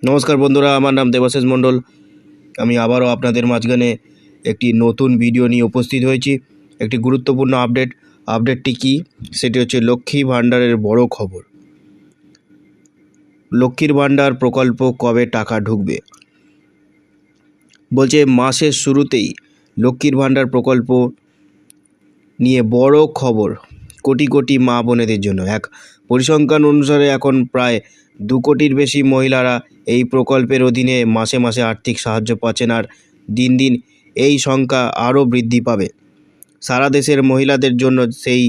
নমস্কার বন্ধুরা, আমার নাম দেবাশিস মণ্ডল। আমি আবারও আপনাদের মাঝখানে একটি নতুন ভিডিও নিয়ে উপস্থিত হয়েছি। একটি গুরুত্বপূর্ণ আপডেটটি কি, সেটি হচ্ছে লক্ষ্মী ভাণ্ডারের বড় খবর। লক্ষ্মীর ভাণ্ডার প্রকল্প কবে টাকা ঢুকবে? বলছে মাসের শুরুতেই লক্ষ্মীর ভাণ্ডার প্রকল্প নিয়ে বড় খবর কোটি কোটি মা বোনেদের জন্য। এক পরিসংখ্যান অনুসারে এখন প্রায় 2 কোটির বেশি মহিলারা এই প্রকল্পের অধীনে মাসে মাসে আর্থিক সাহায্য পাচ্ছেন, আর দিন দিন এই সংখ্যা আরও বৃদ্ধি পাবে। সারা দেশের মহিলাদের জন্য সেই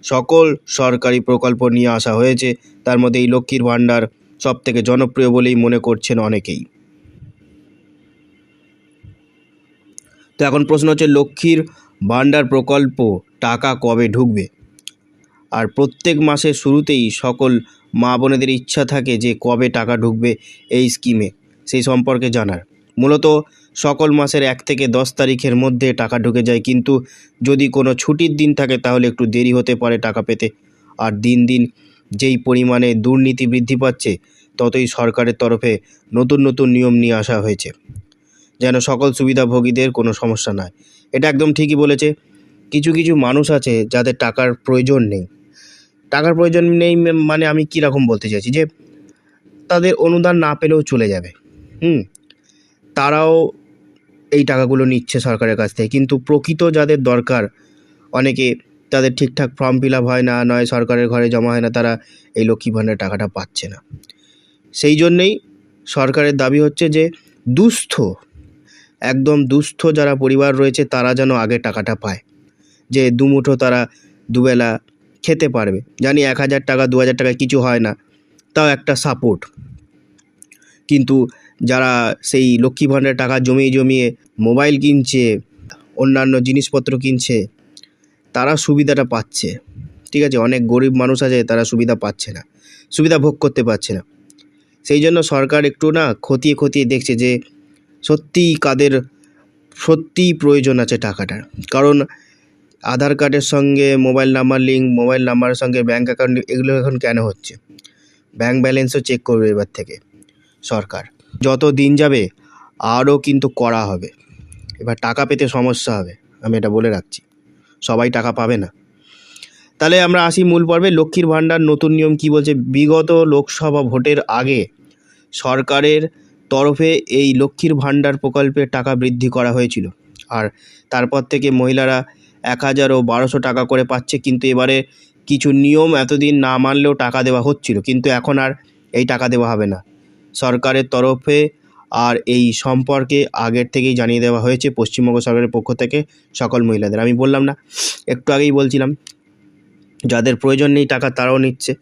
সকল সরকারি প্রকল্প নিয়ে আসা হয়েছে, তার মধ্যে এই লক্ষ্মীর ভাণ্ডার সবথেকে জনপ্রিয় বলেই মনে করছেন অনেকেই। তো এখন প্রশ্ন হচ্ছে, লক্ষ্মীর ভাণ্ডার প্রকল্প টাকা কবে ঢুকবে? আর প্রত্যেক মাসের শুরুতেই সকল মা বোনেদের ইচ্ছা থাকে যে কবে টাকা ঢুকবে এই স্কিমে, সেই সম্পর্কে জানার। মূলত সকল মাসের 1 থেকে 10 তারিখের মধ্যে টাকা ঢুকে যায়, কিন্তু যদি কোনো ছুটির দিন থাকে তাহলে একটু দেরি হতে পারে টাকা পেতে। আর দিন দিন যেই পরিমাণে দুর্নীতি বৃদ্ধি পাচ্ছে, ততই সরকারের তরফে নতুন নতুন নিয়ম নিয়ে আসা হয়েছে, যেন সকল সুবিধাভোগীদের কোনো সমস্যা নয়। এটা একদম ঠিকই বলেছে। কিছু কিছু মানুষ আছে যাদের টাকার প্রয়োজন নেই। টাকার প্রয়োজন নেই মানে আমি কীরকম বলতে চাইছি, যে তাদের অনুদান না পেলেও চলে যাবে, তারাও এই টাকাগুলো নিচ্ছে সরকারের কাছ থেকে। কিন্তু প্রকৃত যাদের দরকার, অনেকে তাদের ঠিকঠাক ফর্ম ফিল আপ হয় না, নয় সরকারের ঘরে জমা হয় না, তারা এই লক্ষ্মী ভাণ্ডার টাকাটা পাচ্ছে না। সেই জন্যেই সরকারের দাবি হচ্ছে যে একদম দুস্থ যারা পরিবার রয়েছে তারা যেন আগে টাকাটা পায়, যে দুমুঠো তারা দুবেলা খেতে পারবে। জানি 1000 টাকা 2000 টাকা কিছু হয় না, তাও একটা সাপোর্ট। কিন্তু যারা সেই লক্ষ্মী ভাণ্ডারের টাকা জমিয়ে জমিয়ে মোবাইল কিনছে, অন্যান্য জিনিসপত্র কিনছে, তারা সুবিধাটা পাচ্ছে, ঠিক আছে। অনেক গরিব মানুষ আছে, তারা সুবিধা পাচ্ছে না, সুবিধা ভোগ করতে পারছে না। সেই জন্য সরকার একটু খতিয়ে খতিয়ে দেখছে যে কাদের সত্যিই প্রয়োজন আছে টাকাটার। কারণ আধার কার্ডের সঙ্গে মোবাইল নাম্বার লিঙ্ক, মোবাইল নাম্বারের সঙ্গে ব্যাঙ্ক অ্যাকাউন্ট, এগুলো এখন কেন হচ্ছে? ব্যাঙ্ক ব্যালেন্সও চেক করবে এবার থেকে সরকার। যত দিন যাবে আরও কিন্তু করা হবে। এবার টাকা পেতে সমস্যা হবে, আমি এটা বলে রাখছি। সবাই টাকা পাবে না। তাহলে আমরা আসি মূল পর্বে। লক্ষ্মীর ভাণ্ডার নতুন নিয়ম কি বলছে? বিগত লোকসভা ভোটের আগে সরকারের তরফে এই লক্ষ্মীর ভাণ্ডার প্রকল্পের টাকা বৃদ্ধি করা হয়েছিল, আর তারপর থেকে মহিলারা 1000 ও 1200 টাকা করে পাচ্ছে। কিন্তু এবারে কিছু নিয়ম এতদিন না মানলেও টাকা দেওয়া হচ্ছিল, কিন্তু এখন আর এই টাকা দেওয়া হবে না সরকারের তরফে। আর এই সম্পর্কে আগের থেকেই জানিয়ে দেওয়া হয়েছে পশ্চিমবঙ্গ সরকারের পক্ষ থেকে সকল মহিলাদের। আমি বললাম না, একটু আগেই বলছিলাম, যাদের প্রয়োজন নেই টাকা তারাও নিচ্ছে।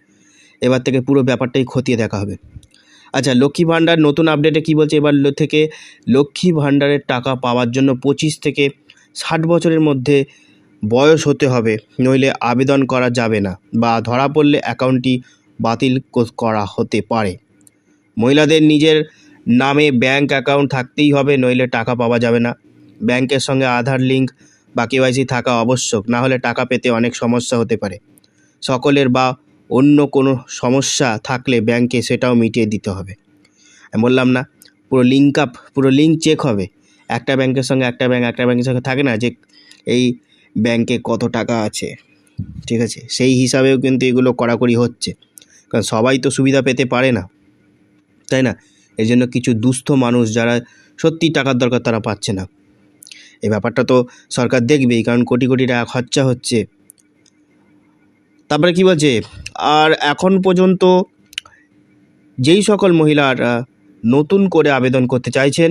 এবার থেকে পুরো ব্যাপারটাই খতিয়ে দেখা হবে। আচ্ছা, লক্ষ্মী ভাণ্ডার নতুন আপডেটে কি বলছে? এবার থেকে লক্ষ্মী ভাণ্ডারের টাকা পাওয়ার জন্য 25 থেকে 60 বছরের মধ্যে বয়স হতে হবে, নইলে আবেদন করা যাবে না, বা ধরা পড়লে অ্যাকাউন্টটি বাতিল করা হতে পারে। মহিলাদের নিজের নামে ব্যাঙ্ক অ্যাকাউন্ট থাকতেই হবে, নইলে টাকা পাওয়া যাবে না। ব্যাংকের সঙ্গে আধার লিঙ্ক বা কেওয়াইসি থাকা আবশ্যক, না হলে টাকা পেতে অনেক সমস্যা হতে পারে। সকলের বা অন্য কোনো সমস্যা থাকলে ব্যাংকে সেটাও মিটিয়ে দিতে হবে। আমি বললাম না, পুরো লিঙ্ক চেক হবে। একটা ব্যাংকের সঙ্গে একটা ব্যাংকের সঙ্গে থাকে না যে এই ব্যাংকে কত টাকা আছে, ঠিক আছে, সেই হিসাবেও কিন্তু এগুলো কড়াকড়ি হচ্ছে। কারণ সবাই তো সুবিধা পেতে পারে না, তাই না? এই জন্য কিছু দুস্থ মানুষ যারা সত্যি টাকার দরকার, তারা পাচ্ছে না। এই ব্যাপারটা তো সরকার দেখবেই, কারণ কোটি কোটি টাকা খরচা হচ্ছে। তারপরে কি বলছে? আর এখন পর্যন্ত যেই সকল মহিলারা নতুন করে আবেদন করতে চাইছেন,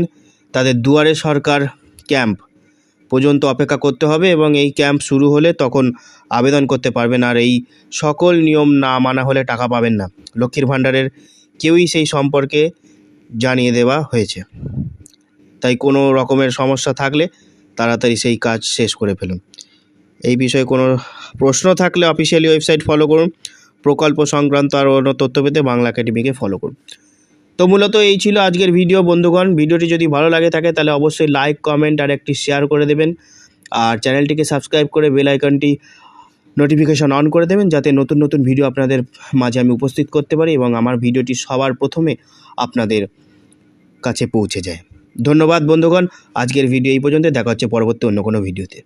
তাদের দুয়ারে সরকার ক্যাম্প পর্যন্ত অপেক্ষা করতে হবে, এবং এই ক্যাম্প শুরু হলে তখন আবেদন করতে পারবেন। আর এই সকল নিয়ম না মানা হলে টাকা পাবেন না। লক্ষ্মীর ভাণ্ডারের কেউই সেই সম্পর্কে জানিয়ে দেওয়া হয়েছে। তাই কোনো রকমের সমস্যা থাকলে তাড়াতাড়ি সেই কাজ শেষ করে ফেলুন। এই বিষয়ে কোনো প্রশ্ন থাকলে অফিসিয়ালি ওয়েবসাইট ফলো করুন। প্রকল্প সংক্রান্ত আর অন্য তথ্য পেতে বাংলা একাডেমিকে ফলো করুন। তো মূলত এই ছিল আজকের ভিডিও। বন্ধুগণ, ভিডিওটি যদি ভালো লাগে থাকে তাহলে অবশ্যই লাইক, কমেন্ট আর একটি শেয়ার করে দেবেন। আর চ্যানেলটিকে সাবস্ক্রাইব করে বেল আইকনটি নোটিফিকেশন অন করে দেবেন, যাতে নতুন নতুন ভিডিও আপনাদের মাঝে আমি উপস্থিত করতে পারি এবং আমার ভিডিওটি সবার প্রথমে আপনাদের কাছে পৌঁছে যায়। ধন্যবাদ বন্ধুগণ, আজকের ভিডিও এই পর্যন্ত। দেখা হচ্ছে পরবর্তী অন্য কোনো ভিডিওতে।